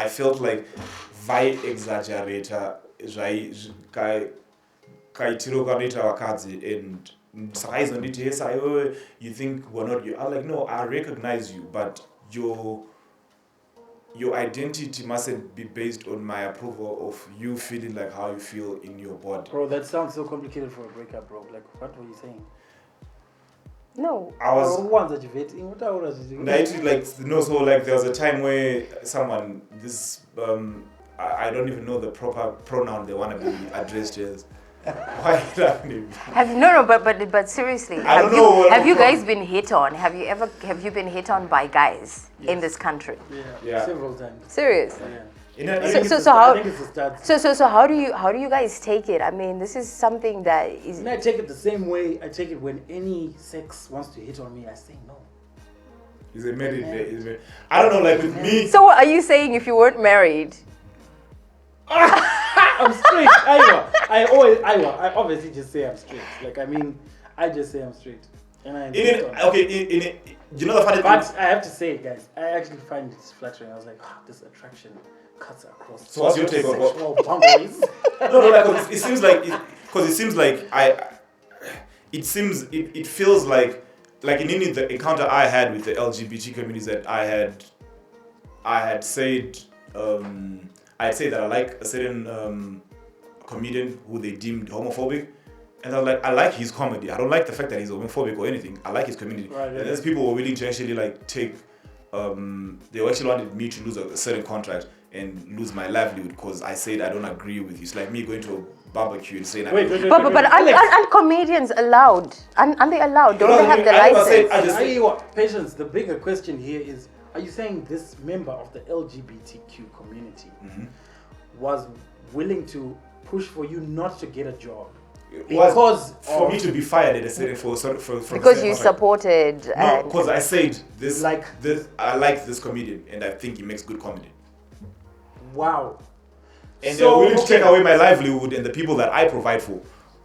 I felt like vai exaggerator kaitiro kanita wakadzi and yes, you think we're not you. I'm like, no, I recognize you, but your identity mustn't be based on my approval of you feeling like how you feel in your body. Bro, that sounds so complicated for a breakup, bro. Like, what were you saying? No. I was so like there was a time where someone I don't even know the proper pronoun they want to be addressed as. Why but seriously, I don't know. Have you guys been hit on? Have you been hit on by guys in this country? Yeah. Several times. Serious? Yeah. So how do you guys take it? I mean, this is something that is. And I take it the same way I take it when any sex wants to hit on me. I say no. Is it married? I don't know. Like with me. So what are you saying if you weren't married? I'm straight. I obviously just say I'm straight. Like, I mean, I just say I'm straight. And I you know the funny thing? But I have to say, guys, I actually find it flattering. I was like, this attraction cuts across. So what's your take on sexual boundaries? No, it feels like in any the encounter I had with the LGBT communities that I had said that I like a certain comedian who they deemed homophobic, and I was like, I like his comedy. I don't like the fact that he's homophobic or anything. I like his comedy. Right, and there's people who were willing to actually like take. They actually wanted me to lose a certain contract and lose my livelihood because I said I don't agree with you. It's like me going to a barbecue and saying. But aren't comedians allowed? Aren't they allowed? Don't they have the license? Patience. The bigger question here is: are you saying this member of the LGBTQ community was willing to push for you not to get a job? Because for me to be fired at a certain for because you supported. No, because I said this. I like this comedian and I think he makes good comedy. Wow. And they're willing to take away my livelihood and the people that I provide for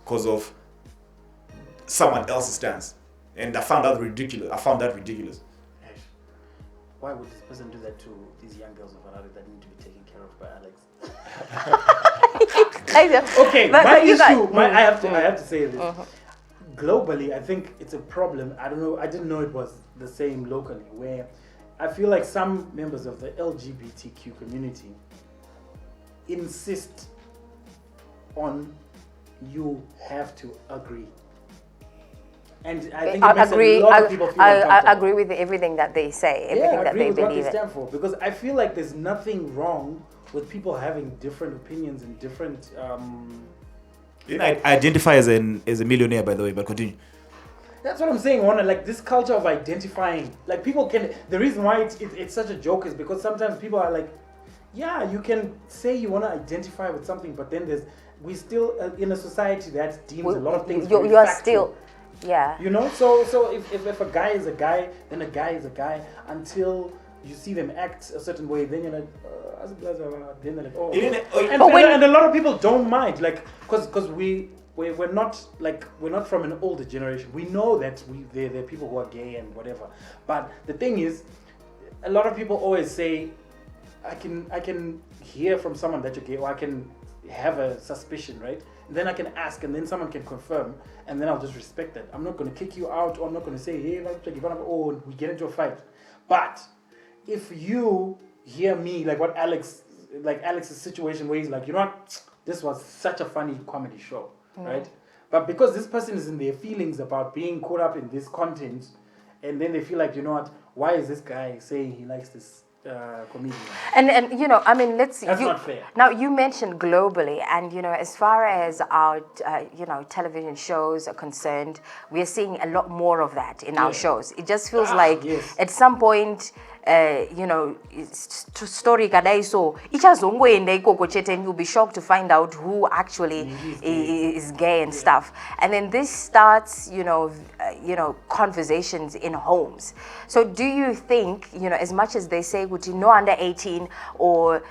because of someone else's stance. And I found that ridiculous. Why would this person do that to these young girls of Harare that need to be taken care of by Alex? Okay, my issue. I have to say this. Globally, I think it's a problem. I don't know. I didn't know it was the same locally. Where I feel like some members of the LGBTQ community insist on you have to agree. And I think it makes a lot of people feel uncomfortable. I agree with everything that they say, everything that they believe in. What they stand for, because I feel like there's nothing wrong with people having different opinions and different. I identify as a millionaire, by the way, but continue. That's what I'm saying, Warner. Like this culture of identifying, like people can. The reason why it's such a joke is because sometimes people are like, yeah, you can say you want to identify with something, but then we still in a society that deems a lot of things. You are still. Yeah. You know, so if a guy is a guy, then a guy is a guy until you see them act a certain way, then you're like, then they're like, oh. And a lot of people don't mind, like, because we're not from an older generation. We know that there are people who are gay and whatever. But the thing is, a lot of people always say, I can hear from someone that you're gay, or I can have a suspicion, right? Then I can ask, and then someone can confirm, and then I'll just respect that. I'm not going to kick you out, or I'm not going to say, hey, we get into a fight. But if you hear me, like Alex's situation where he's like, you know what, this was such a funny comedy show, right? But because this person is in their feelings about being caught up in this content, and then they feel like, you know what, why is this guy saying he likes this comedian? And you know, I mean, that's not fair. Now you mentioned globally, and you know, as far as our television shows are concerned, we are seeing a lot more of that in our shows. It just feels like at some point, story kadai so ichazongwenda ikoko chete, and you'll be shocked to find out who actually is gay and stuff. And then this starts, conversations in homes. So do you think, as much as they say, would you know, under 18 or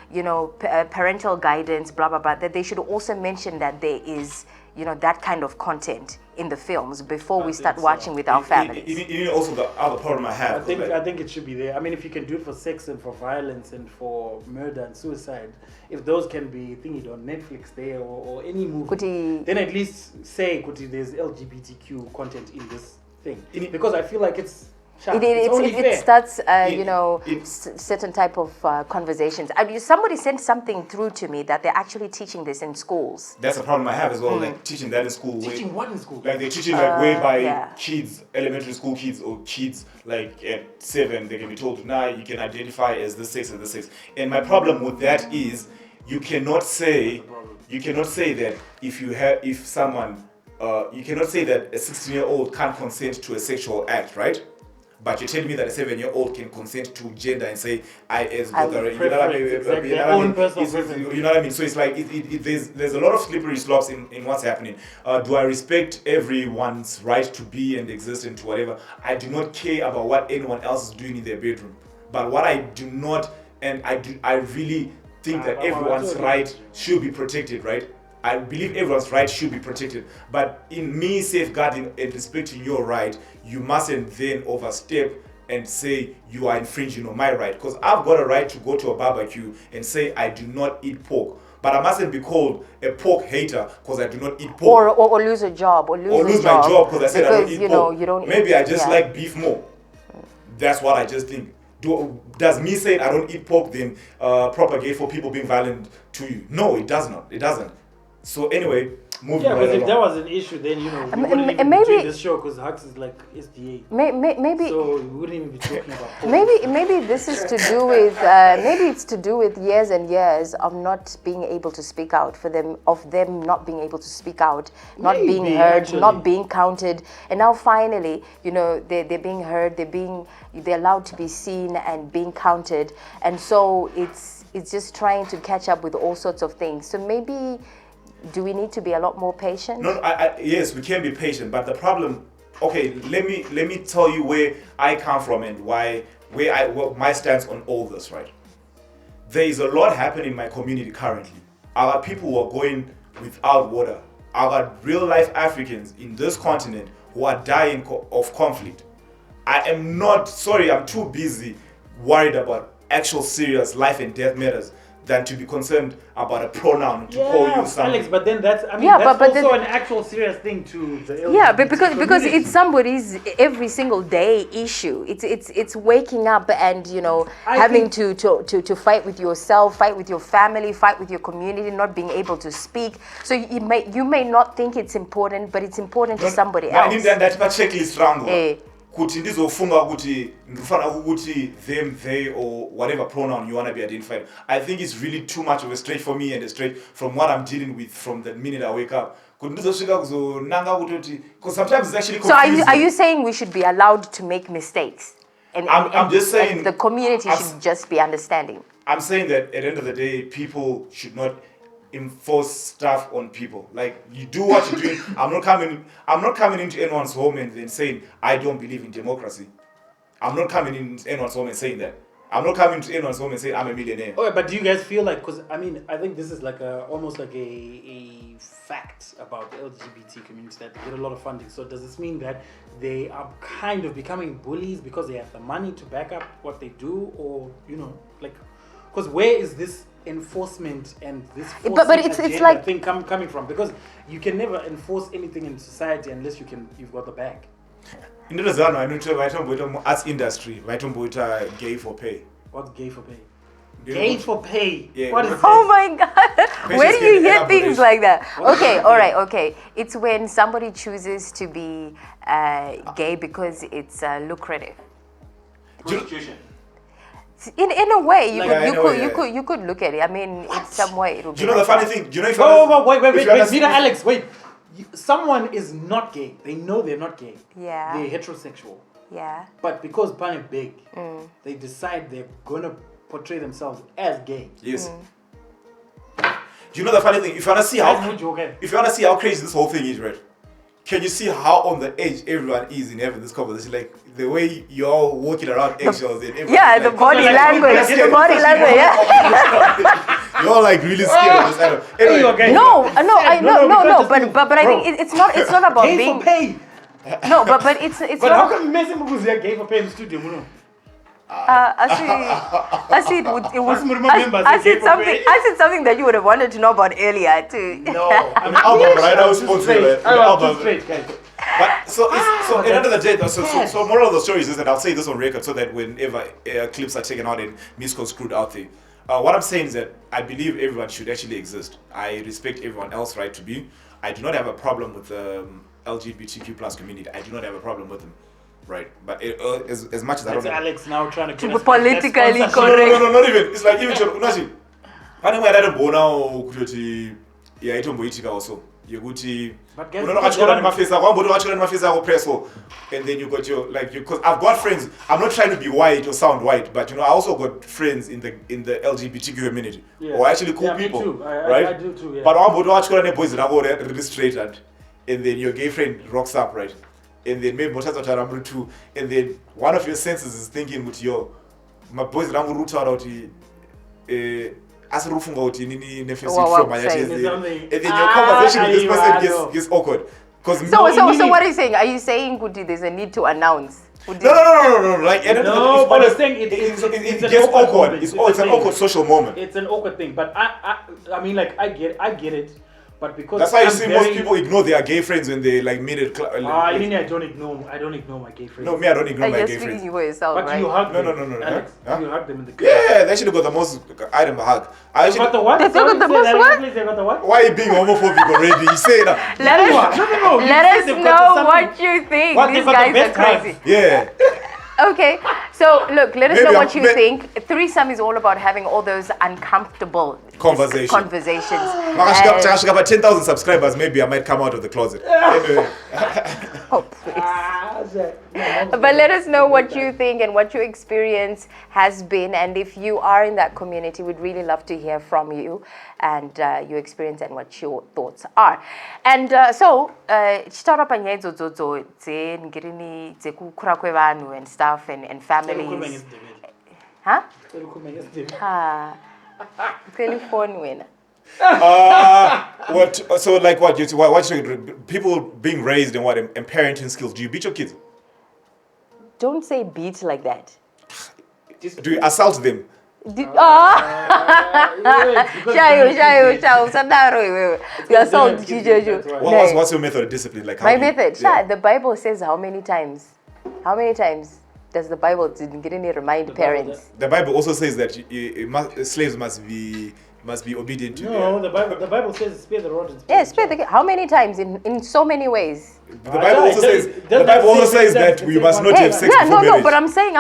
parental guidance, blah blah blah, that they should also mention that there is that kind of content in the films before we start watching with our families. Also, the other problem I have. I think it should be there. I mean, if you can do it for sex and for violence and for murder and suicide, if those can be thingied on Netflix there or any movie, then at least say there's LGBTQ content in this thing. Because I feel like it's it starts, certain type of conversations. Somebody sent something through to me that they're actually teaching this in schools. That's a problem I have as well, like teaching that in school. Teaching what in school? Like they're teaching whereby kids, elementary school kids or kids like at 7, they can be told, now you can identify as this sex and this sex. And my problem with that is you cannot say that you cannot say that a 16-year-old can't consent to a sexual act, right? But you're telling me that a 7-year-old can consent to gender and say, you know what I mean? So it's like, there's a lot of slippery slopes in what's happening. Do I respect everyone's right to be and exist and to whatever? I do not care about what anyone else is doing in their bedroom. But what I do not, and I really think that everyone's right should be protected, right? I believe everyone's right should be protected. But in me safeguarding and respecting your right, you mustn't then overstep and say you are infringing on my right. Because I've got a right to go to a barbecue and say I do not eat pork. But I mustn't be called a pork hater because I do not eat pork. Or lose a job. Or lose my job because I said I don't eat pork. You don't Maybe I just like beef more. That's what I just think. Does me saying I don't eat pork then propagate for people being violent to you? No, it does not. It doesn't. So anyway, moving right along. If that was an issue, then we wouldn't even be doing this show because Hux is like SDA. Maybe. So we wouldn't even be talking about. Maybe this is to do with maybe it's to do with years and years of not being able to speak out of them not being able to speak out, not being heard, not being counted, and now finally, they're being heard, they're allowed to be seen and being counted, and so it's just trying to catch up with all sorts of things. So maybe. Do we need to be a lot more patient? No, yes, we can be patient, but the problem. Okay, let me tell you where I come from and what my stance on all this. Right, there is a lot happening in my community currently. Our people who are going without water. Our real life Africans in this continent who are dying of conflict. I'm too busy worried about actual serious life and death matters than to be concerned about a pronoun to call you something. Alex, but then that's also an actual serious thing to the LGBT but because it's somebody's every single day issue. It's waking up and having to fight with yourself, fight with your family, fight with your community, not being able to speak. So you may not think it's important, but it's important to somebody else. I need that checklist round. Kuti ndizofunga kuti ndifana ukuthi them, they, or whatever pronoun you want to be identified. I think it's really too much of a stretch for me and a stretch from what I'm dealing with from the minute I wake up. Because sometimes it's actually confusing. So are you saying we should be allowed to make mistakes? I'm just saying the community should just be understanding. I'm saying that at the end of the day, people should not enforce stuff on people. Like, you do what you're doing. I'm not coming into anyone's home and then saying I don't believe in democracy. I'm not coming into anyone's home and saying that. I'm not coming to anyone's home and saying I'm a millionaire. Okay, but do you guys feel like, because I think this is like almost like a fact about the LGBT community that they get a lot of funding. So does this mean that they are kind of becoming bullies because they have the money to back up what they do, or because where is this enforcement and this but it's like thing coming from? Because you can never enforce anything in society unless you've got the bag. In the arts industry, gay for pay. What's gay for pay? Gay for pay. Yeah, what is that? Oh my God! Where do you hear things like that? Okay, all right, okay. It's when somebody chooses to be gay because it's lucrative. Prostitution. In a way, you could look at it. I mean, in some way, it would be. Do you know the funny thing? Do you know if wait, Nina, Alex, wait. Someone is not gay. They know they're not gay. Yeah. They're heterosexual. Yeah. But because Pan is big, they decide they're gonna portray themselves as gay. Yes. Do you know the funny thing? If you wanna see how crazy this whole thing is, right? can you see how on the edge everyone is in having this conversation? Like the way you're walking around eggshells and everything. Yeah, the body language. The body language, yeah. You're like really scared of this. Anyway. No, but I think it's not about gay being. For pay. No, but it's But not. how come Messi because they're gay for pay in the studio, Muno? I see it was I said something that you would have wanted to know about earlier too. No, I'm an album, right? I was supposed to. I'm straight, guys. But so at the end of the day, so moral of the story is that I'll say this on record so that whenever clips are taken out and misconstrued out there, what I'm saying is that I believe everyone should actually exist. I respect everyone else's right to be. I do not have a problem with the LGBTQ plus community. I do not have a problem with them. Right, but as much as I don't know. Alex now trying to be politically correct. No, not even. It's like even Nashi. Anyway, I don't know kuti yeah, itomboitika also. Yokuti unono kachikora nemafesa ako amboto kachikora nemafesa ako preso, and then you got your like you, because I've got friends. I'm not trying to be white or sound white, but I also got friends in the LGBTQ community or actually cool people, too. right? I do too. Yeah. But amboto kachikora neboys nabo really straight and then your gay friend rocks up, right? And then maybe Motaza too, and then one of your senses is thinking with my boys Ramu root out as rufunga uti nini nefesi from my and then your conversation with this person gets awkward. So what are you saying? Are you saying there's a need to announce? No. Like but I'm saying it gets awkward. It's an awkward social moment. It's an awkward thing, but I mean, like I get it. But because that's why you see most people ignore their gay friends when they like meet it. I don't ignore my gay friends. No, me, I don't ignore my gay friends. You yourself, but right? you hug them. No. Alex, you hug them in the car. Yeah, they actually got the most item hug. They got the what? They got the most what? They got the what? Why are you being homophobic already? You say that. Let us know what you think. These guys are crazy. Yeah. Okay, so look, let us know what you think. Threesome is all about having all those uncomfortable conversations. About 10,000 subscribers, maybe I might come out of the closet. Anyway. But let us know what you think and what your experience has been, and if you are in that community, we'd really love to hear from you and your experience and what your thoughts are. And so chitara panyedzo zozo dze ngirini dze kukura kwevanhu and stuff and families. Huh? Telephone winner. What? So like what? People being raised and and parenting skills. Do you beat your kids? Don't say beat like that. Do you assault them? You assault What's your method of discipline? Like my method? The Bible says how many times? How many times does the Bible remind parents? The Bible also says that slaves must be obedient to. No, the Bible says spare the rod and spare the. How many times? In so many ways. The Bible also says that we must not have sex before marriage. No, but I'm saying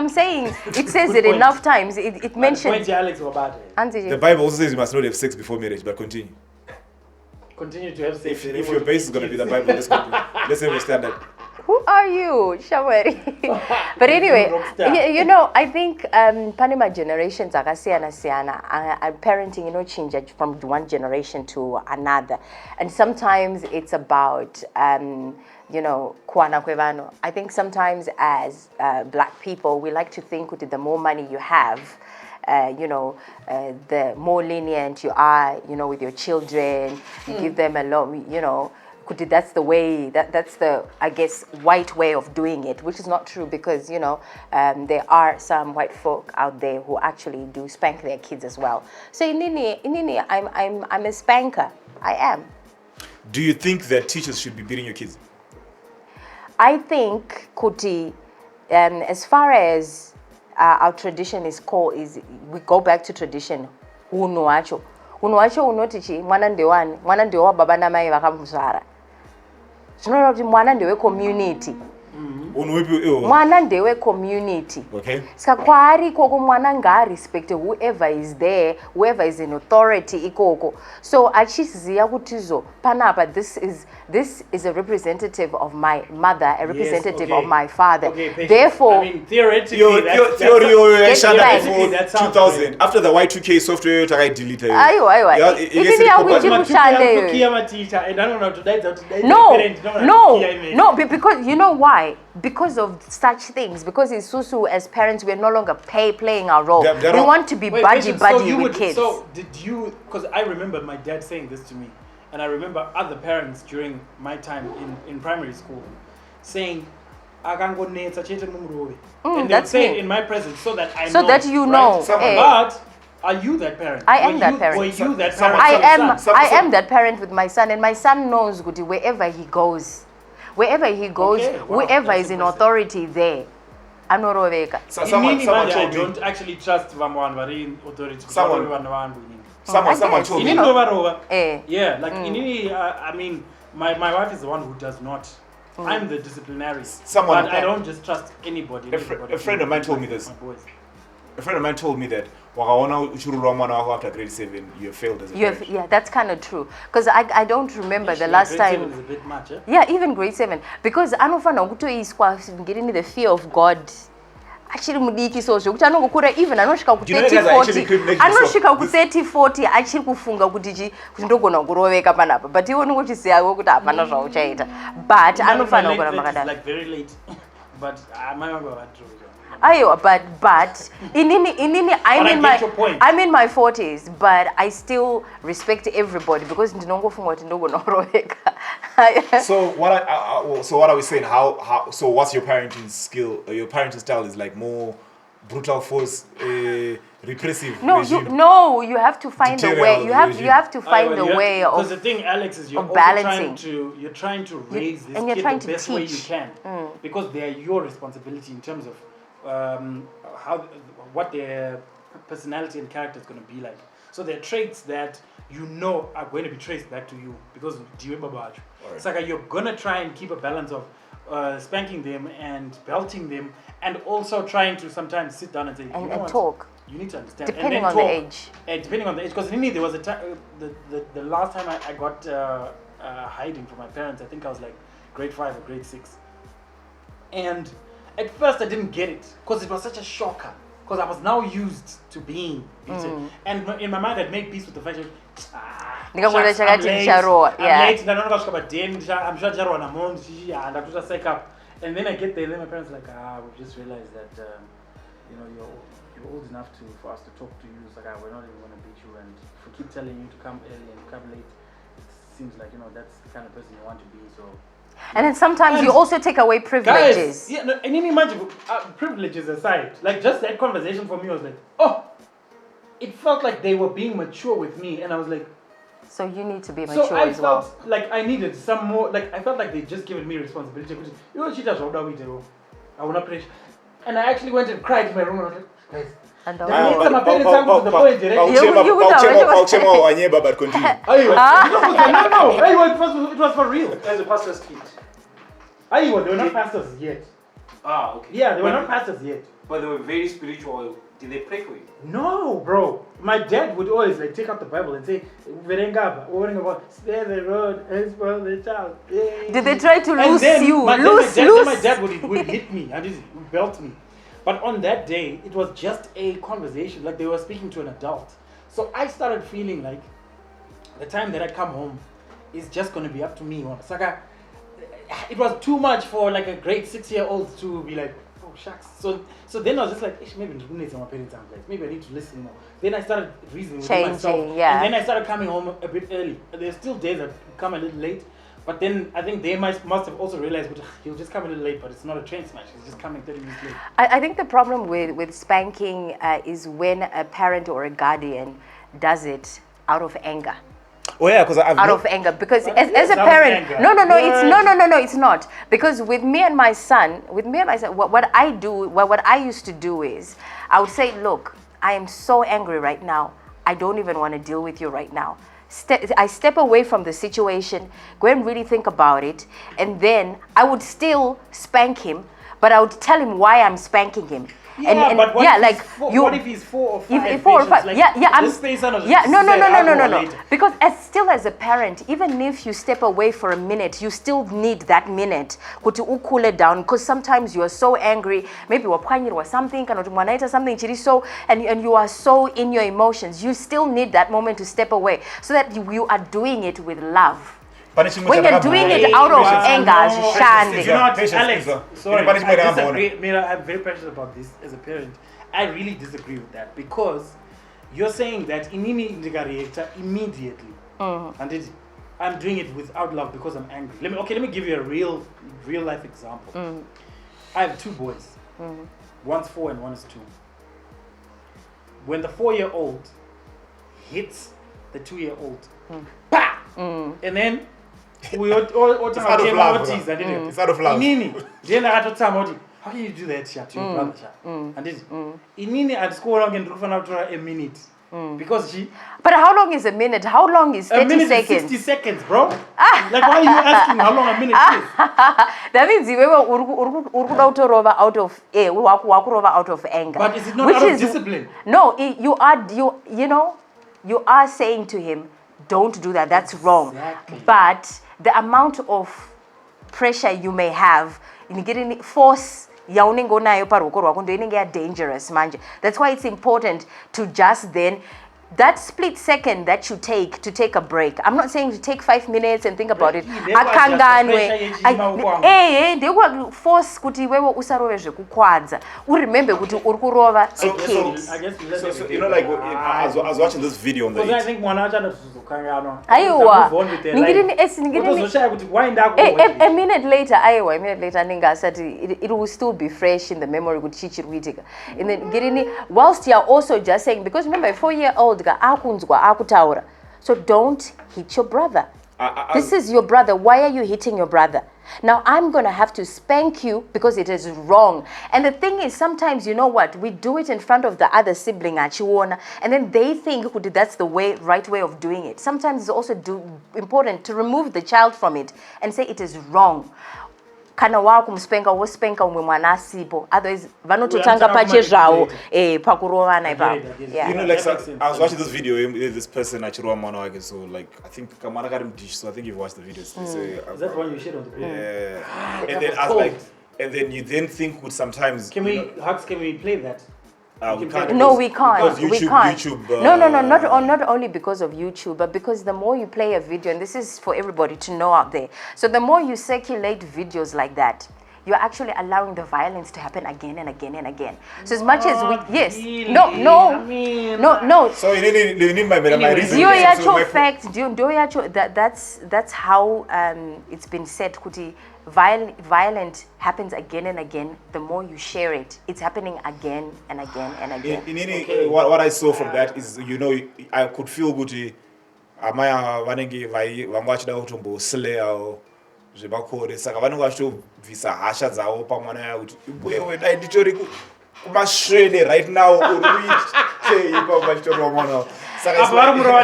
it says it enough times. It mentions. The Bible also says you must not have sex before marriage, but continue. Continue to have sex. If your base is going to be the Bible, let's understand that. Who are you, Shawari? But anyway, I think Panama generations are parenting, change from one generation to another. And sometimes it's about, kuana kwevano. I think sometimes as black people, we like to think that the more money you have, the more lenient you are, with your children, you give them a lot, that's the way, that's the, I guess, white way of doing it, which is not true because, there are some white folk out there who actually do spank their kids as well. So inini, I'm a spanker. I am. Do you think that teachers should be beating your kids? I think, Kuti, as far as our tradition is we go back to tradition. Unuacho unotichi, mwana ndewa baba na mai vakamuzvara. Mwana ndewe community. mwana ndewe community. Okay. Ska kwari koko mwana nga respect whoever is there, whoever is in authority ikoko. So achiziya kutizo panapa this is a representative of my mother, a representative of my father. Therefore, I mean, theoretically, that's 2000 after the Y2K software I deleted. Ayo. Even ya No, because you know why? Because of such things. Because in Susu, as parents, we are no longer playing our role. We want to be buddy with kids. So did you? Because I remember my dad saying this to me, and I remember other parents during my time in primary school saying, and they would say it in my presence so that I know. So that you know. Right? But are you that parent? I am that parent. Were you that parent? I am that parent with my son, and my son knows wherever he goes. Wherever he goes, whoever is in authority there. Anoroveka. Someone told me. I don't actually trust Vamwan in authority. Someone told me. Yeah, like I mean, my wife is the one who does not. I'm the disciplinary. But I don't just trust anybody. A friend of mine told me this. A friend of mine told me that after grade 7 you failed as a parent. Yeah, that's kind of true. Because I don't remember the last time. Grade 7 is a bit much, eh? Yeah, even grade 7. Because I don't find getting the fear of God. Actually, mudiki social. Even I don't shika 30-40. I don't shika 30-40. Actually, kufunga kutiji kutindogona kuroveka panapa. But you know what you say? I go kuta apana zvachaita. But I don't find it's like very late. But I might go that true. Ayo, but I'm in my 40s, but I still respect everybody because So what are we saying? So what's your parenting skill? Your parenting style is like more brutal force, repressive. You have to find a way. You have to find a way of. Because the thing, Alex, is you're balancing. trying to raise this and you're kid trying the to best teach. way you can, because they are your responsibility in terms of what their personality and character is going to be like. So there are traits that you know are going to be traced back to you because it's like you're going to try and keep a balance of spanking them and belting them, and also trying to sometimes sit down and say, and talk. You need to understand. Depending on the age. Depending on the age. Because there was a time, the last time I got hiding from my parents, I think I was like grade 5 or grade 6. And at first I didn't get it because it was such a shocker. Because I was now used to being beaten. And in my mind I'd made peace with the fact that I'm late. I'm sure and then I get there, and then my parents are like, we just realized that you're old enough for us to talk to you. It's like, we're not even going to beat you, and if we keep telling you to come early and come late, it seems like that's the kind of person you want to be. So. And then sometimes you also take away privileges. Guys, and then imagine, privileges aside, like just that conversation for me was like, it felt like they were being mature with me, and I was like, so you need to be mature I as well. felt like I needed some more, like I felt like they just given me responsibility. You know, she does what we do. I will not preach. And I actually went and cried in my room, and I was like, guys, and my parents to the point, it was for real. As a pastor's kid. They were not pastors yet. Okay. Yeah, they were not pastors yet. But they were very spiritual. Did they pray for you? No, bro. My dad would always take out the Bible and say, spare the road and spoil the child. Did they try to loose you? My dad would hit me and just belt me. But on that day, it was just a conversation, like they were speaking to an adult. So I started feeling like the time that I come home is just going to be up to me. It was too much for like a grade 6-year-old to be like, oh shucks. So then I was just like, maybe I need to listen more. Then I started reasoning with myself. Yeah. And then I started coming home a bit early. There's still days that come a little late. But then I think they must have also realized, but he'll just come a little late, but it's not a train smash. He's just coming 30 minutes late. I think the problem with spanking is when a parent or a guardian does it out of anger. Oh yeah, because out of anger, because as a parent, it's not. Because with me and my son, what I used to do is, I would say, look, I am so angry right now. I don't even want to deal with you right now. I step away from the situation, go and really think about it, and then I would still spank him, but I would tell him why I'm spanking him. Yeah, but what if he's 4 or 5? If 4 or 5, like, no. Because still as a parent, even if you step away for a minute, you still need that minute to cool it down. Because sometimes you are so angry, maybe you are something, and you are so in your emotions. You still need that moment to step away so that you are doing it with love. When you're doing it out of anger, Shandi. You know what, Alex, sorry, I disagree. I'm very passionate about this as a parent. I really disagree with that because you're saying that inini reactor immediately. And I'm doing it without love because I'm angry. Let me give you a real life example. I have 2 boys. One's 4 and one is 2. When the 4-year-old hits the 2-year-old, pa! And then we all it's out of love. It's out of love. How can you do that to your brother? And Inini at school long and a minute. Because she. But how long is a minute? How long is 30 a minute seconds? Is 60 seconds, bro. Like, why are you asking how long a minute is? That means you were out of anger. But is it not out of discipline? No, you are saying to him, don't do that. That's wrong. Exactly. But the amount of pressure you may have in getting force. Dangerous, manje. That's why it's important to just then that split second that you take a break. I'm not saying to take 5 minutes and think about it. Force kuti wewe usarove zvekukwadza. Remember kuti uri kurova a kid. So you know, like I was watching this video on the I think a minute later, it will still be fresh in the memory. And then whilst you're also just saying, because remember, a 4-year-old so don't hit your brother. This is your brother. Why are you hitting your brother? Now I'm going to have to spank you because it is wrong. And the thing is, sometimes, you know what, we do it in front of the other sibling, and then they think that's the right way of doing it. Sometimes it's also important to remove the child from it and say it is wrong. Kana wakumspenka wospenka umwe mwana asipo, otherwise vanototanga pachezvavo pakurovana ipapo. You know, like I was watching this video, this person achirova mwana wake, so like I think kamwana kari mudish, so I think you've watched the video. Is that one you shared on the video? Yeah. And then I was like, and then you then think with sometimes can we play that? We can't. No, we can't. YouTube, we can't. YouTube, not only because of YouTube, but because the more you play a video, and this is for everybody to know out there, so the more you circulate videos like that, you're actually allowing the violence to happen again and again and again. So as much as we, yes, really? no. So you need my reason. That's how it's been said. Kuti violent happens again and again. The more you share it, it's happening again and again and again. What I saw from that is, you know, I could feel good. Amaya vanenge vangwachida utombo slay zvebakore saka vanenge vachitobvisa hasha dzavo pamwana yavo kuti wewe dai nditori kumasvene right now uri kuitei ipapo vachitorwa mwana wavo saka vari murova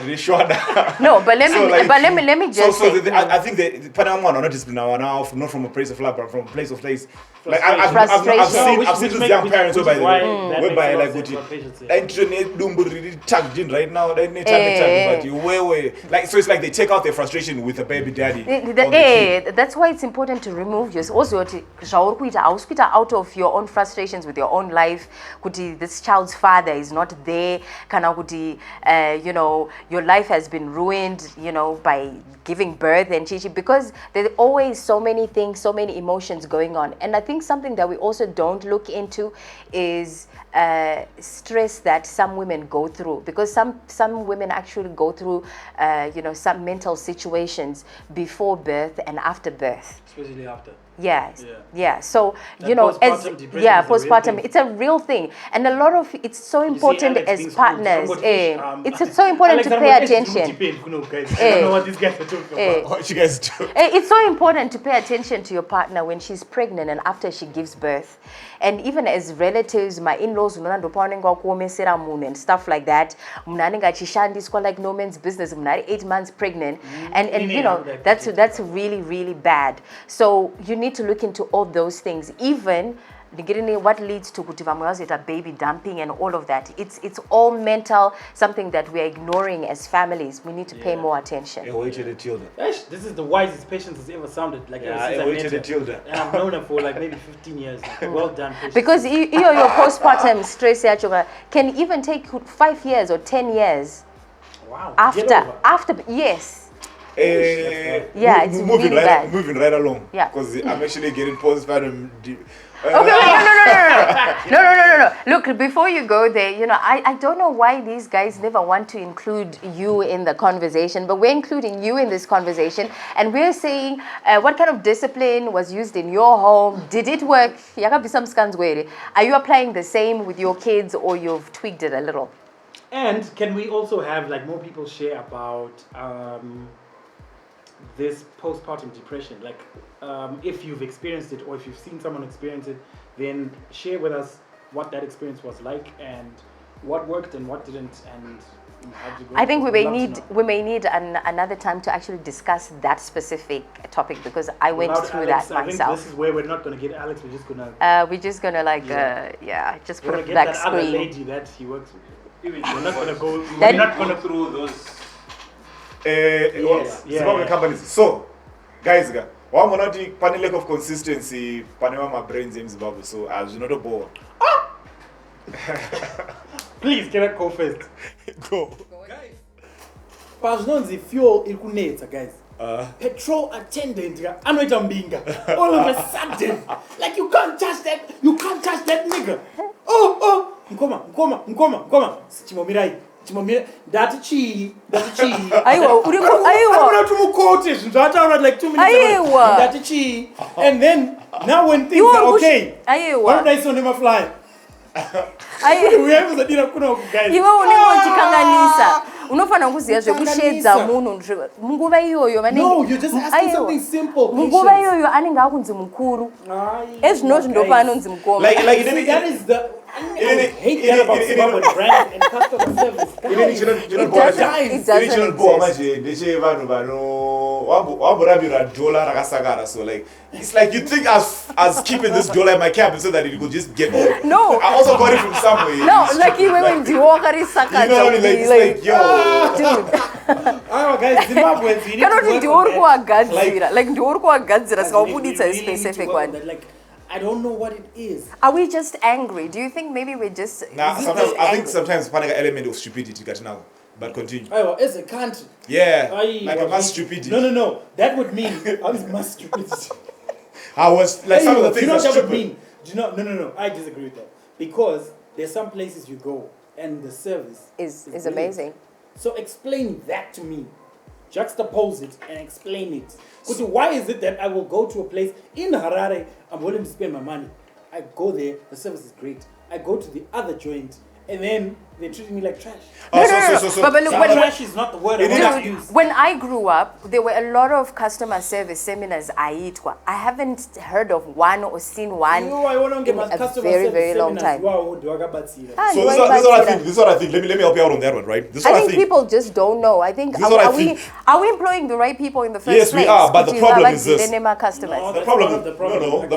neshwada. No, but let me just say. I think that pana mwana not discipline wana not from a place of love but from a place of place. Like I've seen these young parents whereby like right now but you like, so it's like they take out their frustration with a baby daddy. That's why it's important to remove yours. Also, out of your own frustrations with your own life. This child's father is not there. You know, your life has been ruined, you know, by giving birth and chichi, because there's always so many things, so many emotions going on. And I think something that we also don't look into is stress that some women go through, because some women actually go through you know, some mental situations before birth and after birth. Especially after. Yes. Yeah. Yeah. So, That you know, as postpartum depression is a real postpartum, thing. it's a real thing. And a lot of it's so important Alex as being partners. schooled. It's so important to pay attention. Guys. I don't know what these guys are talking about. What you guys do? It's so important to pay attention to your partner when she's pregnant and after she gives birth. And even as relatives, my in-laws, and stuff like that, like no man's business, 8 months pregnant. And you know, that's really, really bad. So you need to look into all those things. Even what leads to baby dumping and all of that. It's all mental, something that we are ignoring as families. We need to pay more attention. This is the wisest patience has ever sounded. Like since I met her. And I've known her for like maybe 15 years. Like, well done, patience. Because your postpartum stress can even take 5 years or 10 years. Wow. After yes. Yeah, it's moving really right, bad. moving right along. Yeah. Because I'm actually getting postpartum. Okay, wait, no. Look, before you go there, you know, I don't know why these guys never want to include you in the conversation, but we're including you in this conversation, and we're saying what kind of discipline was used in your home? Did it work? Are you applying the same with your kids, or you've tweaked it a little? And can we also have like more people share about this postpartum depression? Like, if you've experienced it or if you've seen someone experience it, then share with us what that experience was like and what worked and what didn't, and how did you go. I think we may need another time to actually discuss that specific topic, because I went through Alex, that myself. I think this is where we're not going to get Alex. We're just going to just put a get black that screen. other lady that he works with. We're not going to go. That- We're not going to through those. Zimbabwe companies. So, guys, one not the lack of consistency, my brains in Zimbabwe. So, as you know, the ball. Please, can I go first? Go. Guys, Paznonzi fuel ilkunetsa, guys. Petrol attendant, anoita mbinga. All of a sudden, like you can't touch that nigga. Oh, Nkoma. Chimomirai. That's chi. Aiwa, I'm not to quote it. So I told like 2 minutes ago. That's chi. And then, now when things are okay, what did I say on him fly? We have the dinner guys. Iwe unenge uchikanganisa unofana kuziya zvekushedza munhu munguva iyoyo No, you're just asking something simple. munguva iyoyo anenge akunzi mukuru ezvinozvi ndopa anonzi mukoma Like that is the I hate that about Zimbabwe brand and customer service. So like it's like you think as keeping this dollar in my cap so that it could just get more. No. I also got it from somewhere. No, like when you walk arisaka. You know what I mean? Like yo. Dude. Alright guys, Zimbabweans, you need Kana to kuti ndiuri kuwagadzira, like ndiuri kuwagadzira sikaubuditsa a specific one. Like I don't know what it is. Are we just angry? Do you think maybe we're just Sometimes I think sometimes panic element of stupidity got now. But continue. As a country. Yeah. Like a mass stupidity. No. That would mean I was mass stupidity. I was like some of the things that stupid. would mean? Do you know? No. I disagree with that, because there's some places you go and the service is brilliant. amazing. So explain that to me. Juxtapose it and explain it. Why is it that I will go to a place in Harare, I'm willing to spend my money. I go there, the service is great. I go to the other joint, and then they treat me like trash. No. But look, trash is not the word I want to use. When I grew up, there were a lot of customer service seminars. I haven't heard of one or seen one in a very long time. So this is what I think. Let me help you out on that one, right? This is I what think people just don't know. I think are we employing the right people in the first place? Yes, we are. But the problem is this. The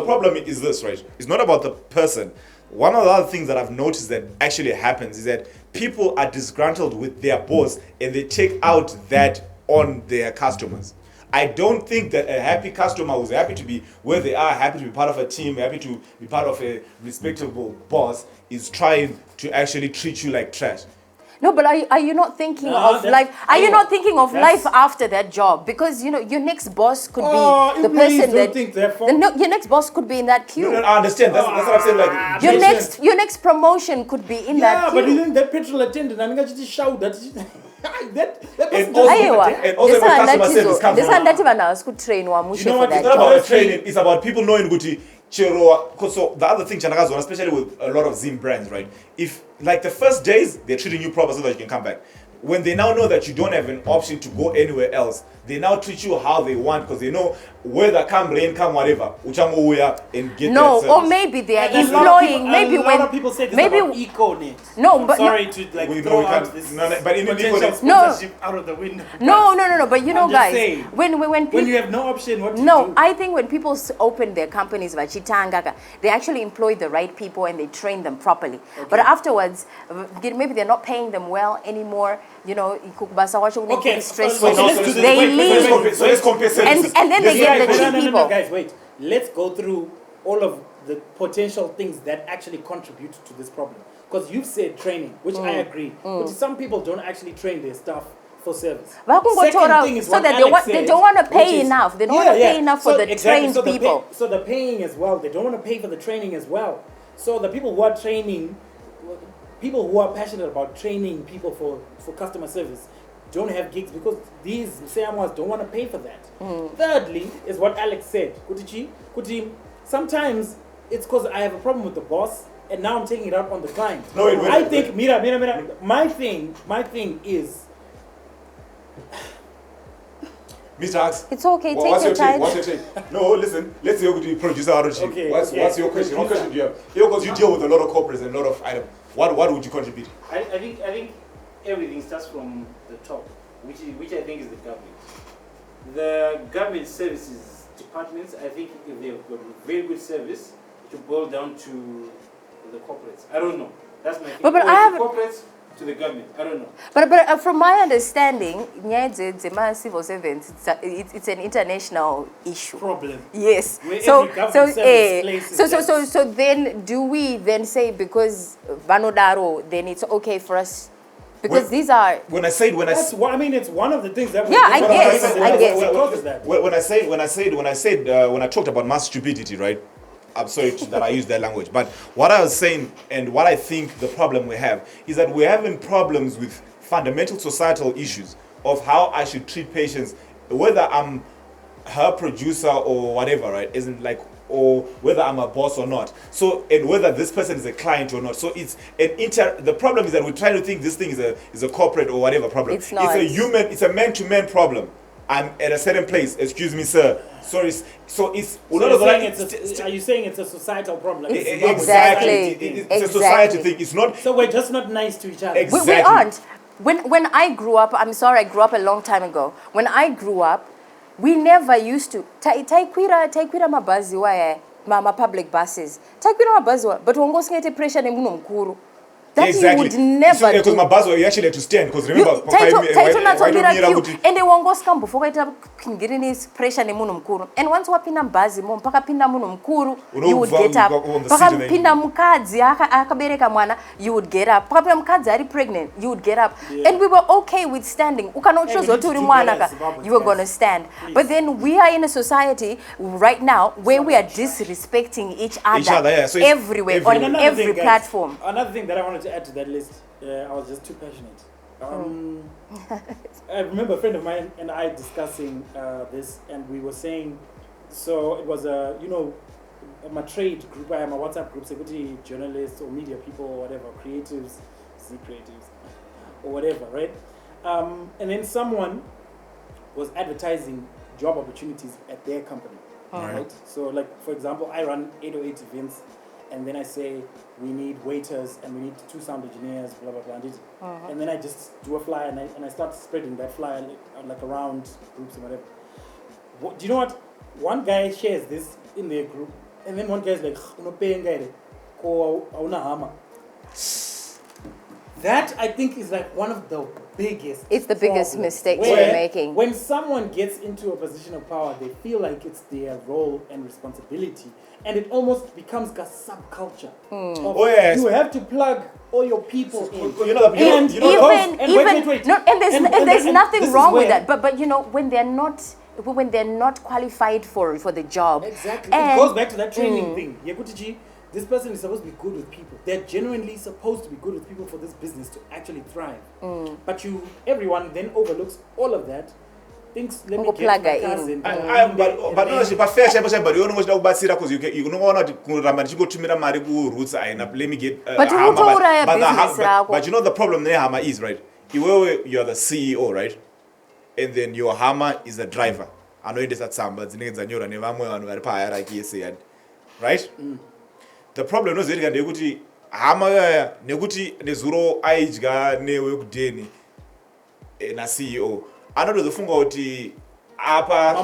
problem is this, right? It's not about the person. One of the other things that I've noticed that actually happens is that people are disgruntled with their boss and they take out that on their customers. I don't think that a happy customer who's happy to be where they are, happy to be part of a team, happy to be part of a respectable boss is trying to actually treat you like trash. No, but are you not thinking of life? Are you not thinking of life after that job? Because you know your next boss could be the person that. Your next boss could be in that queue. No, I understand. That's what I'm saying. Like your next promotion could be in that queue. Yeah, but you think that petrol attendant, I'm going to shout that. that And person also- doesn't- and also when customer service comes this from- one that even asked could train or You know what, for It's that. not about Honestly- training, it's about people knowing Gucci. So the other thing, Chanagazo, especially with a lot of Zim brands, right? If like the first days they're treating you proper so that you can come back. When they now know that you don't have an option to go anywhere else, they now treat you how they want because they know whether come rain, come whatever, Uchango and get No, that or service. maybe they are And a lot of employing. people- Maybe a when lot of people say this maybe about Econet. No, I'm but no- sorry to like We throw know, out this but in potential Econet- No. sponsorship out of the window. no. But you know, I'm just guys, saying, when when people, you have no option, what to no, do? I think when people open their companies, vachitanga, they actually employ the right people and they train them properly. But afterwards, maybe they're not paying them well anymore. You know, Okay, stressful. okay, let's do this. They Wait, leave. So let's compare services. And then they Let's get look the at- cheap people. Guys, wait. Let's go through all of the potential things that actually contribute to this problem. Because you've said training, which I agree. But some people don't actually train their staff for service. Vakungotora, thing is so what that Alex they said, don't want to which pay is- enough. They don't want to pay enough for the exactly, trained people. So the paying as well. They don't want to pay for the training as well. So the people who are training, people who are passionate about training people for customer service, don't have gigs because these Samoas don't want to pay for that. Thirdly, is what Alex said. Kuti, sometimes it's because I have a problem with the boss and now I'm taking it out on the client. No, wait, I think, Mira, my thing is, Mr. Axe. It's okay, Well, take what's your take? time. What's your take? No, listen. Let's hear what you producer Aruchi. Okay, What's your question? What question do you have? Here, because you deal with a lot of corporates and a lot of items. What would you contribute? I think everything starts from the top, which I think is the government. The government services departments, I think if they've got very good service, it will boil down to the corporates. I don't know. That's my thing. But Or I have- the corporates to the government. I don't know. But from my understanding, Zema civil servants, it's an international issue. problem. Yes. Where So every government service places so then do we then say because Vanodaro then it's okay for us because these are When I said That's what I mean. It's one of the things that. Yeah, I guess. When I talked about mass stupidity, right? I'm sorry that I used that language, but what I was saying and what I think the problem we have is that we're having problems with fundamental societal issues of how I should treat patients, whether I'm her producer or whatever, right? Isn't like, or whether I'm a boss or not. So, and whether this person is a client or not. So it's the problem is that we're trying to think this thing is a corporate or whatever problem. It's not. It's a man-to-man problem. I'm at a certain place, excuse me, sir. Sorry. So it's Are you saying it's a societal problem? Like It's- Zimbabwe exactly. society? It's a society thing. It's not. So we're just not nice to each other. Exactly. we aren't. When I grew up, I'm sorry, I grew up a long time ago. When I grew up, we never used to taikwira mabazi wae mama public buses. Taikwira mabazi wa but wongosingete pressure nemuno mkuru. That Exactly. you would never Because do. my buzz you actually had to stand because You- remember taito natsvambira queue kuti ende wongosika mbufokaita kingirini pressure nemunhu mukuru and once wapinda mubhazi mo pakapinda munhu mukuru you would get up on the seat and then- pakapinda mukadzi akabereka mwana you would get up pakapinda mukadzi ari pregnant you would get up and we were okay with standing ukanotozoti uri mwana ka you were going to stand but then we are in a society right now where we are disrespecting each other, yeah. So it's everywhere on everywhere. Another every thing, guys, platform. Another thing that I wanted to add to that list, I was just too passionate. I remember a friend of mine and I discussing this, and we were saying, so it was my trade group, I am a WhatsApp group, security journalists or media people or whatever, creatives, or whatever, right? And then someone was advertising job opportunities at their company, right? So, like, for example, I run 808 events, and then I say, we need waiters, and we need 2 sound engineers, blah, blah, blah. And then I just do a flyer, and I start spreading that flyer like around groups and whatever. Do you know what? One guy shares this in their group, and then one guy's like, that, I think, is like one of the biggest. It's the biggest problems, mistake where we're making. When someone gets into a position of power, they feel like it's their role and responsibility, and it almost becomes a subculture. Of, Oh, yes. You have to plug all your people in. You know that- And you know that- even wait. No, and there's And nothing this is wrong with where- that. But you know when they're not qualified for the job. Exactly. And- It goes back to that training thing. Yekutichi, this person is supposed to be good with people. They're genuinely supposed to be good with people for this business to actually thrive. But everyone then overlooks all of that. Thinks, let me get my cousin. But no, but fair share, but you know what about Sira because you know what to Mari roots let me get but you know the problem there Hama is, right? You're the CEO, right? And then your Hama is the driver. I know it is at some, but the names are new and never right? The problem is that Neguti Hama Neguti Nezuro Aijga Newe Deni na CEO. I know the fungo oti apa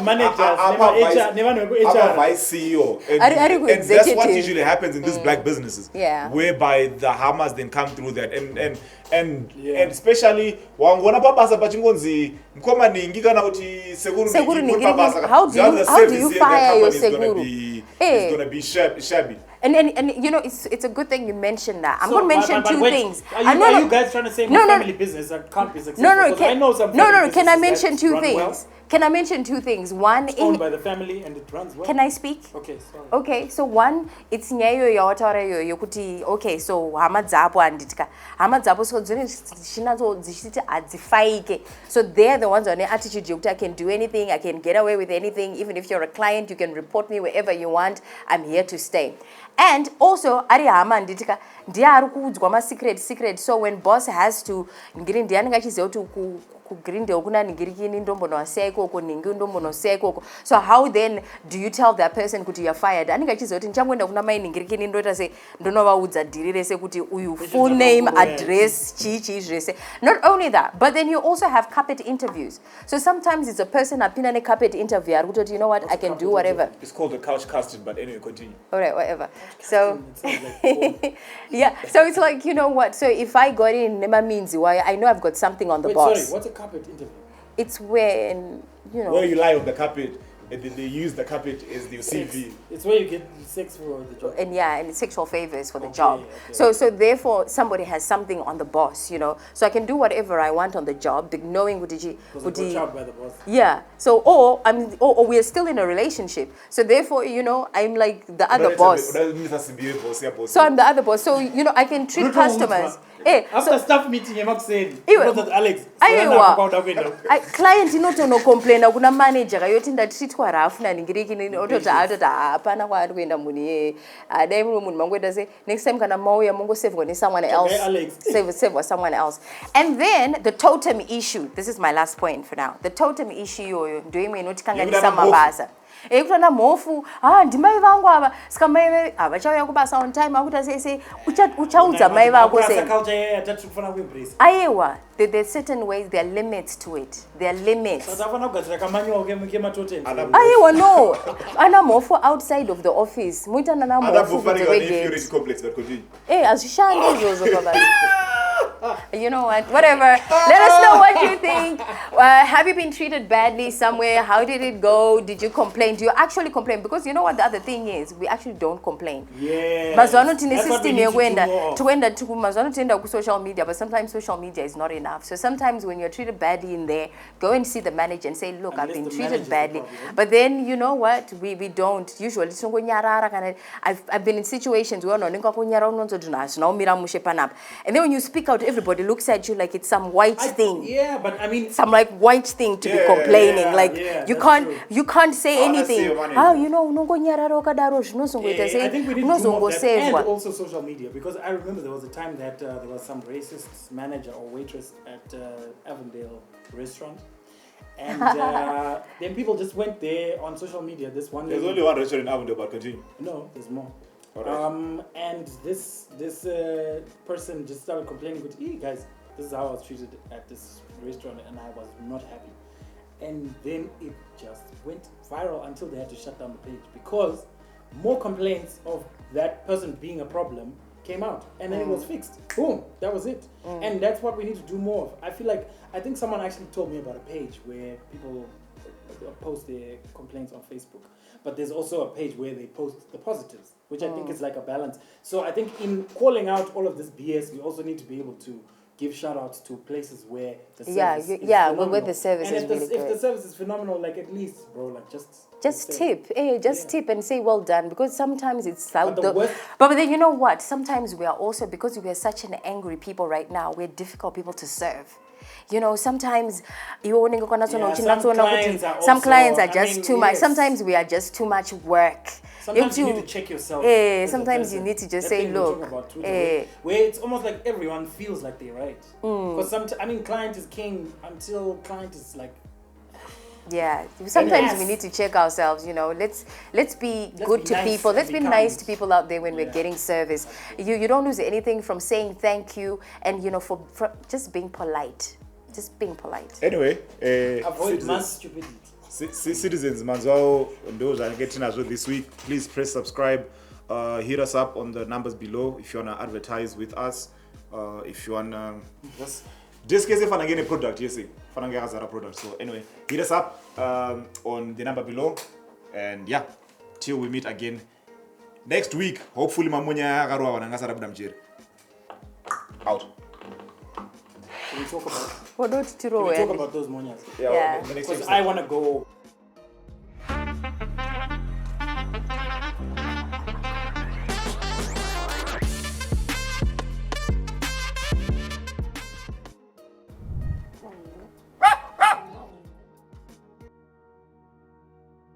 vice CEO and that's what usually happens in these black businesses, whereby the hammers then come through that and especially wangona babasa pachingonzi nkoma ningi kana kuti sekuru ningi how do you fire your sekuru it's going to be shabby. And you know it's a good thing you mentioned that. I'm going to mention two things. Are you guys trying to say my family business can't be successful? I know some can I mention two things? Well? Can I mention two things? One, it's owned by the family and it runs well. Can I speak? Okay, sorry. Okay, so one, it's nyayo yawatara yokuti. Okay, so hamadzapo anditika. Hamadzapo so shinazo zishiti adzifaike. So they're the ones on the attitude yokuti I can do anything, I can get away with anything. Even if you're a client, you can report me wherever you want. I'm here to stay. And also, ari hama nditika ndiya ari kuudzwa ma secret. So when boss has to ngiri ndiyani ngachiziva kuti kugrinde okuna ningirikini ndombono aseko ko ningi ndombono seko. So how then do you tell that person kuti you're fired? Aninga chiziva kuti nchangoenda kuna mai ningirikini ndota se ndonovaudza dhiri rese kuti uyu full name, address, chichi zvese. Not only that, but then you also have carpet interviews. So sometimes it's a person apina ne carpet interview ari kutoti, you know what, I can do whatever. It's called the couch casting, but anyway, continue. All right, whatever. So yeah, so it's like, you know what, so if I got in Nema means why I know I've got something on the boss. Sorry, what's a carpet interview? It's when, you know, where you lie on the carpet and then they use the carpet as your CV. It's where you get sex for the job. And sexual favors for the job. Okay. So therefore somebody has something on the boss, you know. So I can do whatever I want on the job, knowing would job by the boss. Yeah. So or we're still in a relationship. So therefore, you know, I'm like the other boss. So I'm the other boss. So you know, I can treat customers. After staff meeting, you're not saying Alex. Client inotono complain kuna manager kayotinda treatwa rafu na ningiriki otota hapana kwa kwenda muni dai munhu mangwenda say next time kana mauya mungo save ngone someone else. Save with someone else. And then the totem issue. This is my last point for now. The totem issue yoyo ndio imwe inotikanganisa mabasa. Ekutana mofu ndimai vangu ava sika mai avachauya kubasa on time akuta say uchaudza mai vako say aiwa there's certain ways, there are limits to it. There are limits. Aiwa no ana mofu outside of the office muitana na mofu azishande zozo baba. You know what? Whatever. Let us know what you think. Have you been treated badly somewhere? How did it go? Did you complain? Do you actually complain? Because you know what the other thing is? We actually don't complain. Yeah. Mazwano tine system tuenda ku social media, but sometimes social media is not enough. So sometimes when you're treated badly in there, go and see the manager and say, look, I've been treated badly. But then you know what? We don't usually. I've been in situations where and then when you speak out, everybody looks at you like it's some white thing. Yeah, but I mean, some like white thing to be complaining. You can't say anything. You know, I think we need to do more of that, and also social media, because I remember there was a time that there was some racist manager or waitress at Avondale restaurant, and then people just went there on social media. There's only one restaurant in Avondale, but continue. No, there's more. Right. And this person just started complaining with, hey guys, this is how I was treated at this restaurant and I was not happy. And then it just went viral until they had to shut down the page because more complaints of that person being a problem came out and then it was fixed. Boom, that was it. And that's what we need to do more of. I think someone actually told me about a page where people post their complaints on Facebook. But there's also a page where they post the positives, which I think is like a balance. So I think in calling out all of this BS, we also need to be able to give shout outs to places where the service Yeah, is yeah, phenomenal. where the service and is if really if the good. service is phenomenal, like at least, bro, like Just tip, tip and say well done, because sometimes it's out the there. worst- But then you know what? Sometimes we are also, because we are such an angry people right now, we're difficult people to serve. You know, sometimes some some clients are just I mean, too much. yes. Sometimes we are just too much work. Sometimes you need to check yourself. Sometimes you need to just say, look, where it's almost like everyone feels like they're right. Because client is king until client is like. yeah. Sometimes Yes. we need to check ourselves. You know, let's be good be to nice people. and Let's be be nice kind. to people out there when we're Yeah. getting service. You don't lose anything from saying thank you, and you know, for just being polite. Just being polite. Anyway, Avoid mass stupidity. citizens, manzwao, those are getting us this week. Please press subscribe. Hit us up on the numbers below if you wanna advertise with us. If you wanna just case if again a product, yes, a product. So anyway, hit us up on the number below, and yeah, till we meet again next week. Hopefully, mamunya garwa wanangasa mjeri. Out. Can we talk about? Well, don't Can we talk about those monias? Yeah. The next Because episode. I want to go.